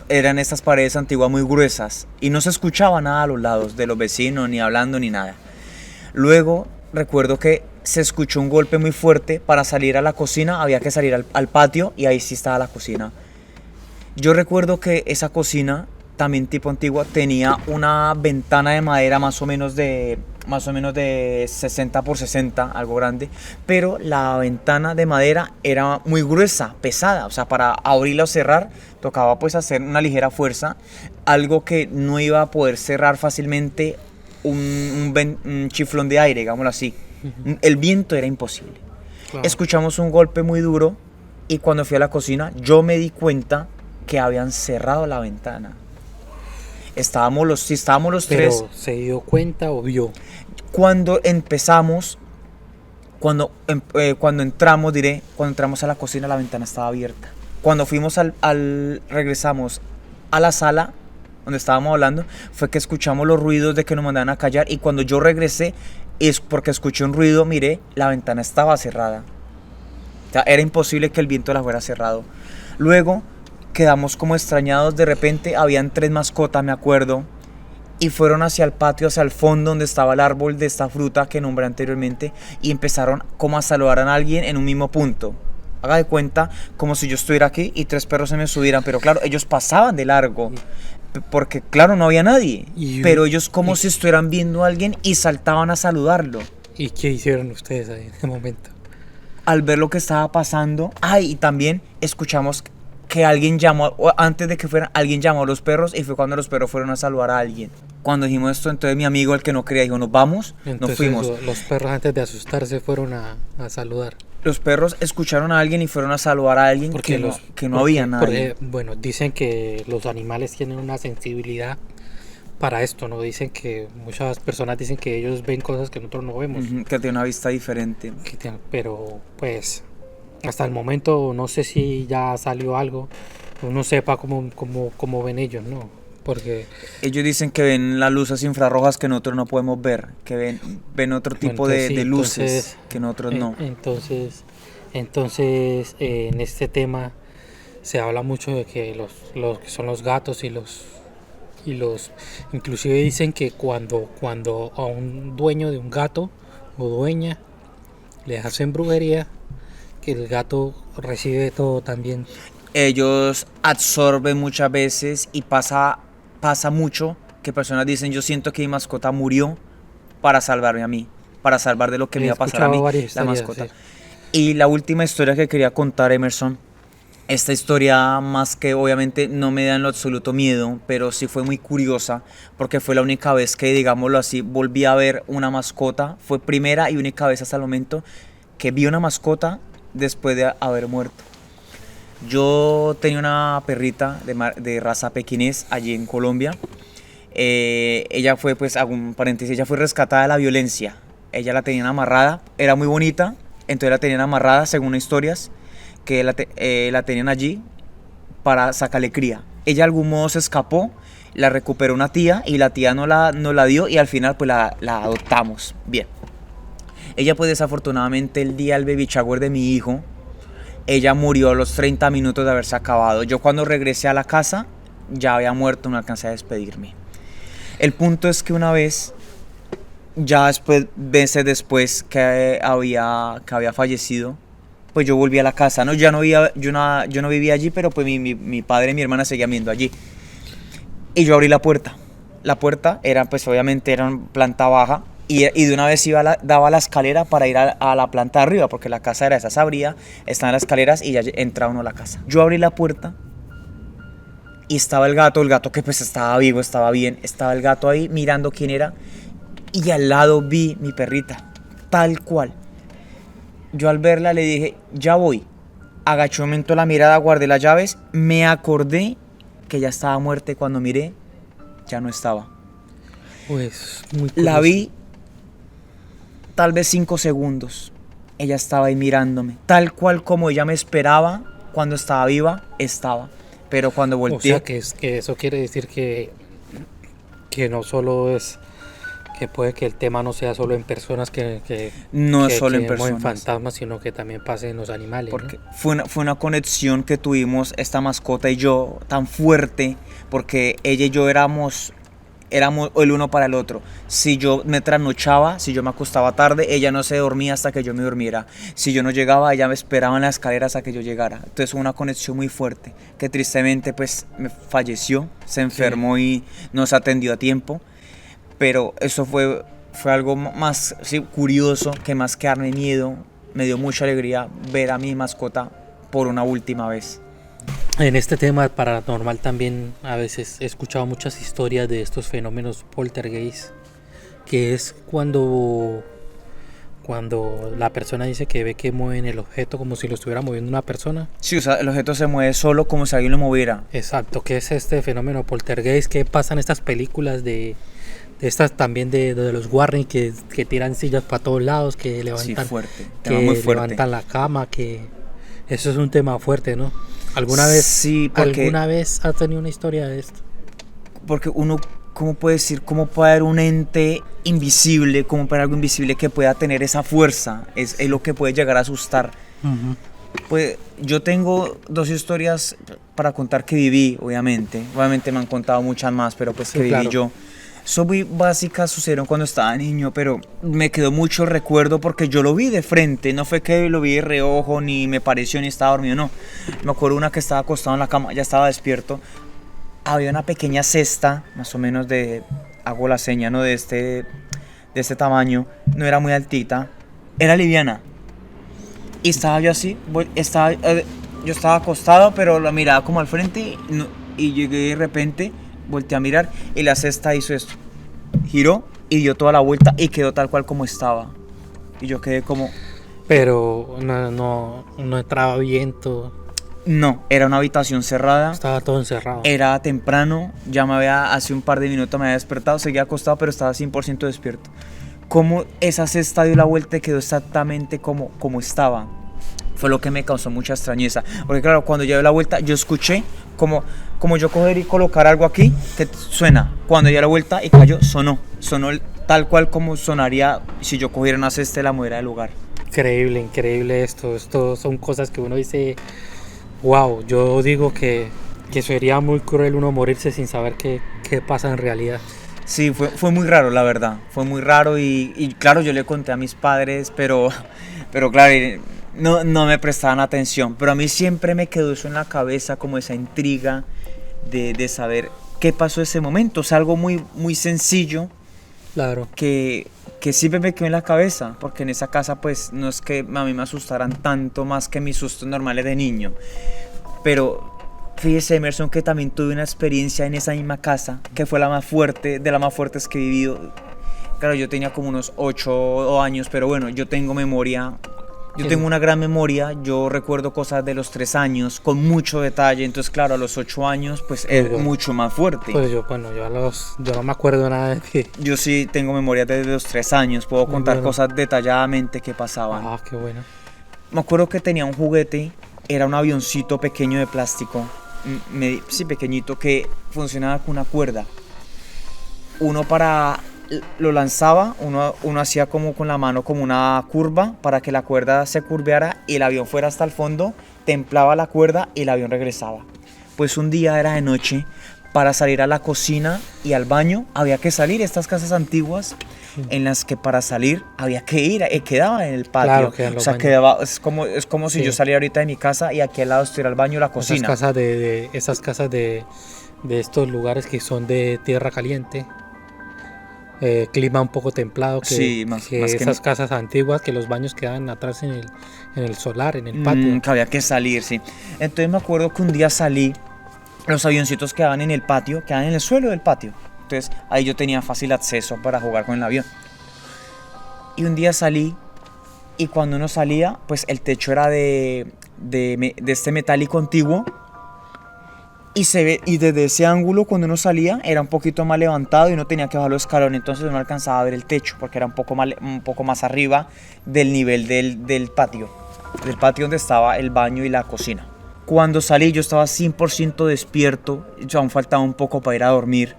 Speaker 1: eran estas paredes antiguas muy gruesas y no se escuchaba nada a los lados de los vecinos, ni hablando ni nada. Luego recuerdo que se escuchó un golpe muy fuerte. Para salir a la cocina había que salir al patio y ahí sí estaba la cocina. Yo recuerdo que esa cocina, también tipo antigua, tenía una ventana de madera más o menos de 60 por 60, algo grande, pero la ventana de madera era muy gruesa, pesada, o sea, para abrirla o cerrar tocaba pues hacer una ligera fuerza, algo que no iba a poder cerrar fácilmente un chiflón de aire, digámoslo así. El viento era imposible.
Speaker 2: claro.
Speaker 1: Escuchamos un golpe muy duro y cuando fui a la cocina yo me di cuenta que habían cerrado la ventana. Estábamos los tres.
Speaker 2: Pero ¿se dio cuenta o vio?
Speaker 1: Cuando empezamos, cuando entramos a la cocina, la ventana estaba abierta. Cuando fuimos regresamos a la sala donde estábamos hablando, fue que escuchamos los ruidos de que nos mandaban a callar, y cuando yo regresé es porque escuché un ruido, miré, la ventana estaba cerrada. O sea, era imposible que el viento la fuera cerrado. Luego quedamos como extrañados, de repente habían tres mascotas, me acuerdo, y fueron hacia el patio, hacia el fondo donde estaba el árbol de esta fruta que nombré anteriormente, y empezaron como a saludar a alguien en un mismo punto. Haga de cuenta como si yo estuviera aquí y tres perros se me subieran, pero claro, ellos pasaban de largo, porque claro, no había nadie, pero ellos como si estuvieran viendo a alguien y saltaban a saludarlo.
Speaker 2: ¿Y qué hicieron ustedes ahí en ese momento?
Speaker 1: Al ver lo que estaba pasando, y también escuchamos que alguien llamó, antes de que fueran, alguien llamó a los perros, y fue cuando los perros fueron a saludar a alguien. Cuando dijimos esto, entonces mi amigo, el que no creía, dijo, nos vamos,
Speaker 2: Entonces,
Speaker 1: nos fuimos.
Speaker 2: Los perros, antes de asustarse, fueron a saludar.
Speaker 1: Los perros escucharon a alguien y fueron a saludar a alguien que no había nadie.
Speaker 2: Bueno, dicen que los animales tienen una sensibilidad para esto, ¿no? Dicen que muchas personas dicen que ellos ven cosas que nosotros no vemos.
Speaker 1: Que tiene una vista diferente.
Speaker 2: Pero pues hasta el momento no sé si ya salió algo, uno sepa cómo ven ellos, ¿no? Porque
Speaker 1: ellos dicen que ven las luces infrarrojas que nosotros no podemos ver, que ven otro tipo de luces que nosotros no.
Speaker 2: Entonces en este tema se habla mucho de que los que son los gatos y los inclusive dicen que cuando a un dueño de un gato o dueña le hacen brujería, que el gato recibe todo también.
Speaker 1: Ellos absorben muchas veces y pasa mucho que personas dicen, yo siento que mi mascota murió para salvarme a mí, para salvar de lo que me iba a pasar a mí, la mascota. Sí. Y la última historia que quería contar, Emerson, esta historia más que obviamente no me da en lo absoluto miedo, pero sí fue muy curiosa, porque fue la única vez que, digámoslo así, volví a ver una mascota. Fue primera y única vez hasta el momento que vi una mascota después de haber muerto. Yo tenía una perrita de raza pequinés allí en Colombia. Ella fue, pues, hago un paréntesis, ella fue rescatada de la violencia. Ella la tenían amarrada, era muy bonita, entonces la tenían amarrada, según historias, que la tenían allí para sacarle cría. Ella de algún modo se escapó, la recuperó una tía y la tía no la dio y al final pues la adoptamos. Bien. Ella pues desafortunadamente el día del baby shower de mi hijo, ella murió a los 30 minutos de haberse acabado. Yo cuando regresé a la casa ya había muerto, no alcancé a despedirme. El punto es que una vez, ya después, meses después que había fallecido, pues yo volví a la casa, ¿no? Yo no vivía allí, pero pues mi padre y mi hermana seguían viendo allí. Y yo abrí la puerta. La puerta era, pues obviamente era una planta baja y de una vez daba la escalera para ir a la planta de arriba, porque la casa era esa, se abría, estaban las escaleras y ya entraba uno a la casa. Yo abrí la puerta y estaba el gato que pues estaba vivo, estaba bien, estaba el gato ahí mirando quién era y al lado vi mi perrita, tal cual. Yo al verla le dije, ya voy. Agaché un momento la mirada, guardé las llaves, me acordé que ya estaba muerta y cuando miré, ya no estaba.
Speaker 2: Pues muy curioso.
Speaker 1: La vi tal vez 5 segundos. Ella estaba ahí mirándome, tal cual como ella me esperaba cuando estaba viva, estaba. Pero cuando volteé...
Speaker 2: O sea, que eso quiere decir que no solo es... Que puede que el tema no sea solo en personas
Speaker 1: no es solo en
Speaker 2: mueven
Speaker 1: personas,
Speaker 2: fantasmas, sino que también pase en los animales.
Speaker 1: porque
Speaker 2: ¿no?
Speaker 1: fue una conexión que tuvimos esta mascota y yo tan fuerte, porque ella y yo éramos el uno para el otro. Si yo me trasnochaba, si yo me acostaba tarde, ella no se dormía hasta que yo me durmiera. Si yo no llegaba, ella me esperaba en la escalera hasta que yo llegara. Entonces fue una conexión muy fuerte, que tristemente pues me falleció, se enfermó y no se atendió a tiempo. Pero eso fue algo más, sí, curioso, que más que darme miedo, me dio mucha alegría ver a mi mascota por una última vez.
Speaker 2: En este tema paranormal también a veces he escuchado muchas historias de estos fenómenos poltergeist, que es cuando la persona dice que ve que mueven el objeto como si lo estuviera moviendo una persona.
Speaker 1: Sí, o sea, el objeto se mueve solo como si alguien lo moviera.
Speaker 2: Exacto, ¿qué es este fenómeno poltergeist? ¿Qué pasa en estas películas de estas también de los Warren que tiran sillas para todos lados, que levantan,
Speaker 1: Sí, fuerte,
Speaker 2: que
Speaker 1: muy fuerte.
Speaker 2: levantan la cama, que eso es un tema fuerte, ¿no? ¿Alguna vez has tenido una historia de esto?
Speaker 1: Porque uno, ¿cómo puede decir? ¿Cómo puede haber un ente invisible, cómo puede haber algo invisible que pueda tener esa fuerza? Es lo que puede llegar a asustar.
Speaker 2: Uh-huh.
Speaker 1: Pues yo tengo 2 historias para contar que viví, obviamente. Obviamente me han contado muchas más, pero pues que
Speaker 2: Sí,
Speaker 1: viví
Speaker 2: claro.
Speaker 1: yo. Son muy básicas, sucedieron cuando estaba niño, pero me quedó mucho recuerdo porque yo lo vi de frente, no fue que lo vi de reojo, ni me pareció, ni estaba dormido, no. Me acuerdo una que estaba acostado en la cama, ya estaba despierto. Había una pequeña cesta, más o menos hago la seña, ¿no? De este tamaño, no era muy altita, era liviana. Y estaba yo así, yo estaba acostado, pero la miraba como al frente y llegué de repente, volteé a mirar y la cesta hizo esto. Giró y dio toda la vuelta y quedó tal cual como estaba. Y yo quedé como...
Speaker 2: Pero no entraba viento,
Speaker 1: No, era una habitación cerrada.
Speaker 2: estaba todo encerrado.
Speaker 1: Era temprano, hace un par de minutos me había despertado, seguía acostado, pero estaba 100% despierto. Cómo esa cesta dio la vuelta y quedó exactamente como estaba. Fue lo que me causó mucha extrañeza. Porque claro, cuando yo di la vuelta, yo escuché como yo coger y colocar algo aquí, que suena. Cuando di la vuelta y cayó, sonó tal cual como sonaría si yo cogiera una cesta y la moviera del lugar.
Speaker 2: Increíble esto. Esto son cosas que uno dice, wow, yo digo que sería muy cruel uno morirse sin saber qué pasa en realidad.
Speaker 1: Sí, fue muy raro, la verdad. Fue muy raro y claro, yo le conté a mis padres, pero claro, no me prestaban atención. Pero a mí siempre me quedó eso en la cabeza, como esa intriga de saber qué pasó ese momento. Es algo muy, muy sencillo.
Speaker 2: Claro.
Speaker 1: Que siempre me quedó en la cabeza, porque en esa casa pues no es que a mí me asustaran tanto más que mis sustos normales de niño. Pero fíjese, Emerson, que también tuve una experiencia en esa misma casa, que fue la más fuerte, de las más fuertes que he vivido. Claro, yo tenía como unos 8 años, pero bueno, yo tengo memoria Yo tengo una gran memoria, yo recuerdo cosas de los 3 años con mucho detalle, entonces claro, a los 8 años pues es mucho más fuerte.
Speaker 2: Pues yo no me acuerdo nada de ti.
Speaker 1: Yo sí tengo memoria desde los 3 años, puedo contar cosas detalladamente que pasaban.
Speaker 2: Ah, qué bueno.
Speaker 1: Me acuerdo que tenía un juguete, era un avioncito pequeño de plástico, sí, pequeñito, que funcionaba con una cuerda. Lo lanzaba, uno hacía como con la mano como una curva para que la cuerda se curveara y el avión fuera hasta el fondo, templaba la cuerda y el avión regresaba. Pues un día era de noche, para salir a la cocina y al baño había que salir, estas casas antiguas en las que para salir había que ir, quedaba en el patio,
Speaker 2: Claro,
Speaker 1: o sea, quedaba, es como si yo saliera ahorita de mi casa y aquí al lado estuviera el baño y la cocina.
Speaker 2: Esas casas de estos lugares que son de tierra caliente. Clima un poco templado que esas casas antiguas, que los baños quedan atrás en el solar, en el patio.
Speaker 1: Que había que salir, sí. Entonces me acuerdo que un día salí, los avioncitos quedaban en el patio, quedaban en el suelo del patio. Entonces ahí yo tenía fácil acceso para jugar con el avión. Y un día salí y cuando uno salía, pues el techo era de este metálico antiguo. Y desde ese ángulo, cuando uno salía, era un poquito más levantado y uno tenía que bajar los escalones, entonces no alcanzaba a ver el techo, porque era un poco más arriba del nivel del patio donde estaba el baño y la cocina. Cuando salí yo estaba 100% despierto, aún faltaba un poco para ir a dormir,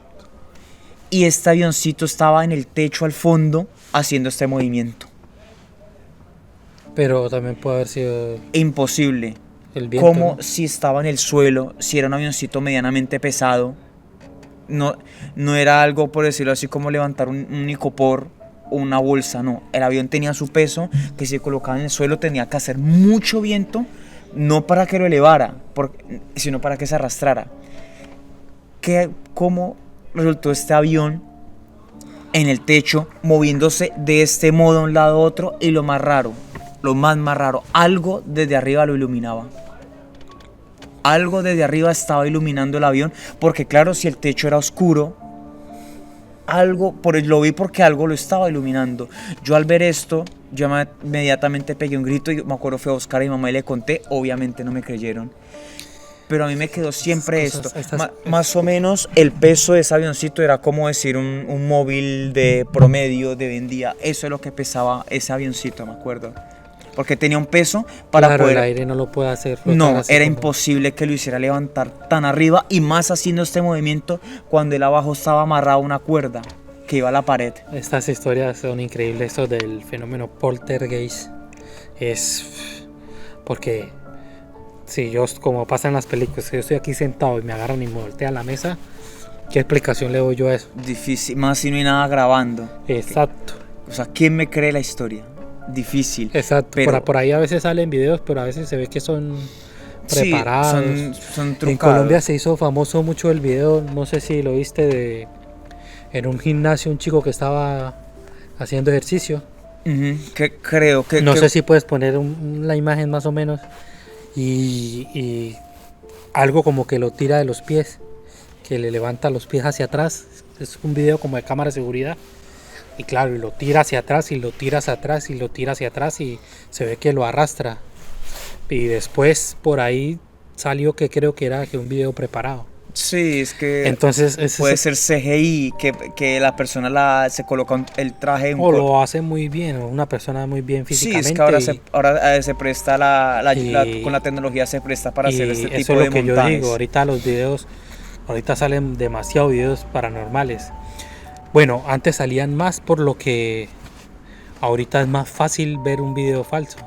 Speaker 1: y este avioncito estaba en el techo al fondo haciendo este movimiento.
Speaker 2: Pero también puede haber sido...
Speaker 1: Imposible.
Speaker 2: El viento,
Speaker 1: como
Speaker 2: ¿no?
Speaker 1: Si estaba en el suelo, si era un avioncito medianamente pesado, no era algo, por decirlo así, como levantar un icopor o una bolsa, no. El avión tenía su peso, que si colocaba en el suelo tenía que hacer mucho viento, no para que lo elevara, sino para que se arrastrara. ¿Cómo resultó este avión en el techo, moviéndose de este modo a un lado a otro? Y lo más raro, algo desde arriba lo iluminaba. Algo desde arriba estaba iluminando el avión, porque claro, si el techo era oscuro, lo vi porque algo lo estaba iluminando. Yo al ver esto, inmediatamente pegué un grito y me acuerdo fui a buscar a mi mamá y le conté, obviamente no me creyeron. Pero a mí me quedó siempre más o menos el peso de ese avioncito era como decir un móvil de promedio de hoy en día. Eso es lo que pesaba ese avioncito, me acuerdo. Porque tenía un peso para
Speaker 2: claro,
Speaker 1: poder...
Speaker 2: el aire no lo puede hacer flotar.
Speaker 1: No, era imposible que lo hiciera levantar tan arriba y más haciendo este movimiento cuando él abajo estaba amarrado a una cuerda que iba a la pared.
Speaker 2: Estas historias son increíbles, esto del fenómeno poltergeist. Es porque si yo, como pasa en las películas, si yo estoy aquí sentado y me agarran y me voltean la mesa, ¿qué explicación le doy yo a eso?
Speaker 1: Difícil, más si no hay nada grabando.
Speaker 2: Exacto.
Speaker 1: O sea, ¿quién me cree la historia? Difícil.
Speaker 2: Exacto, pero por ahí a veces salen videos, pero a veces se ve que son preparados.
Speaker 1: Sí, son trucados.
Speaker 2: En Colombia se hizo famoso mucho el video, no sé si lo viste, en un gimnasio un chico que estaba haciendo ejercicio.
Speaker 1: Creo que...
Speaker 2: No sé si puedes poner la imagen más o menos y algo como que lo tira de los pies, que le levanta los pies hacia atrás. Es un video como de cámara de seguridad. Y claro, y lo tira hacia atrás y lo tira hacia atrás y lo tira hacia atrás y se ve que lo arrastra. Y después por ahí salió que creo que era un video preparado.
Speaker 1: Sí, es que
Speaker 2: entonces
Speaker 1: puede ser CGI, que la persona se coloca el traje.
Speaker 2: O lo hace muy bien, o una persona muy bien físicamente.
Speaker 1: Sí, es que ahora se presta, con la tecnología se presta para hacer este tipo de montajes.
Speaker 2: Eso es lo que yo digo, ahorita los videos, salen demasiados videos paranormales. Bueno, antes salían más, por lo que ahorita es más fácil ver un video falso.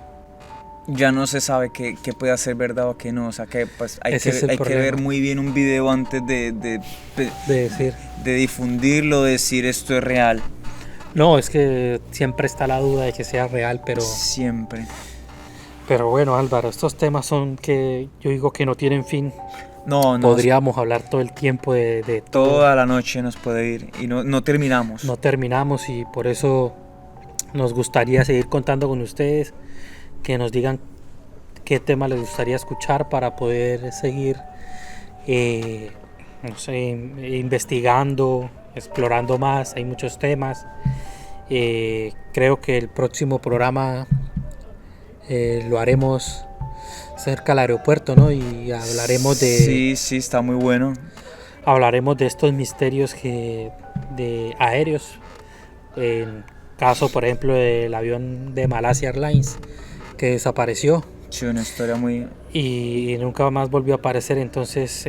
Speaker 1: Ya no se sabe qué puede ser verdad o qué no, o sea que pues hay que ver muy bien un video antes de difundirlo, de decir esto es real.
Speaker 2: No, es que siempre está la duda de que sea real, pero...
Speaker 1: Siempre.
Speaker 2: Pero bueno, Álvaro, estos temas son que yo digo que no tienen fin.
Speaker 1: No.
Speaker 2: Podríamos hablar todo el tiempo de
Speaker 1: toda la noche nos puede ir y no terminamos.
Speaker 2: No terminamos y por eso nos gustaría seguir contando con ustedes, que nos digan qué tema les gustaría escuchar para poder seguir investigando, explorando más. Hay muchos temas. Creo que el próximo programa lo haremos cerca del aeropuerto, ¿no? Y hablaremos de...
Speaker 1: Sí, sí, está muy bueno.
Speaker 2: Hablaremos de estos misterios de aéreos. En caso, por ejemplo, del avión de Malaysia Airlines que desapareció.
Speaker 1: Sí, una historia muy...
Speaker 2: Y nunca más volvió a aparecer. Entonces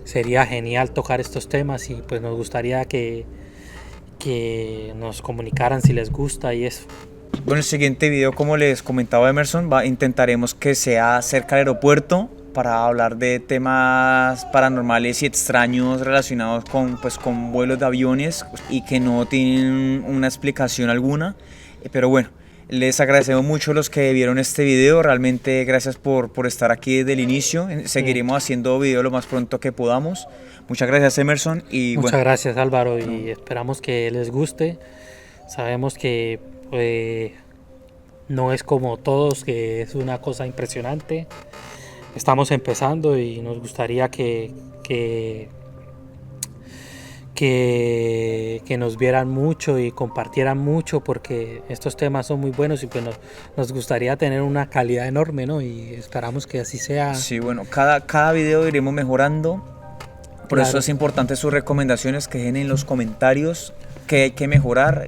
Speaker 2: sería genial tocar estos temas y pues nos gustaría que nos comunicaran si les gusta y eso.
Speaker 1: Bueno, el siguiente video, como les comentaba Emerson, intentaremos que sea cerca del aeropuerto para hablar de temas paranormales y extraños relacionados con, pues, con vuelos de aviones y que no tienen una explicación alguna. Pero bueno, les agradecemos mucho a los que vieron este video. Realmente gracias por estar aquí desde el inicio. Seguiremos haciendo videos lo más pronto que podamos. Muchas gracias, Emerson. Y
Speaker 2: Muchas
Speaker 1: bueno,
Speaker 2: gracias, Álvaro, y esperamos que les guste. Sabemos que no es como todos, que es una cosa impresionante. Estamos empezando y nos gustaría que nos vieran mucho y compartieran mucho, porque estos temas son muy buenos y pues nos gustaría tener una calidad enorme, ¿no? Y esperamos que así sea.
Speaker 1: sí, bueno, cada video iremos mejorando. Por
Speaker 2: Claro.
Speaker 1: eso es importante sus recomendaciones, que dejen en los comentarios qué hay que mejorar,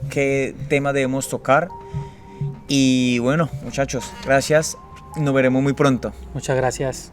Speaker 1: qué tema debemos tocar. Y bueno, muchachos, gracias. Nos veremos muy pronto.
Speaker 2: Muchas gracias.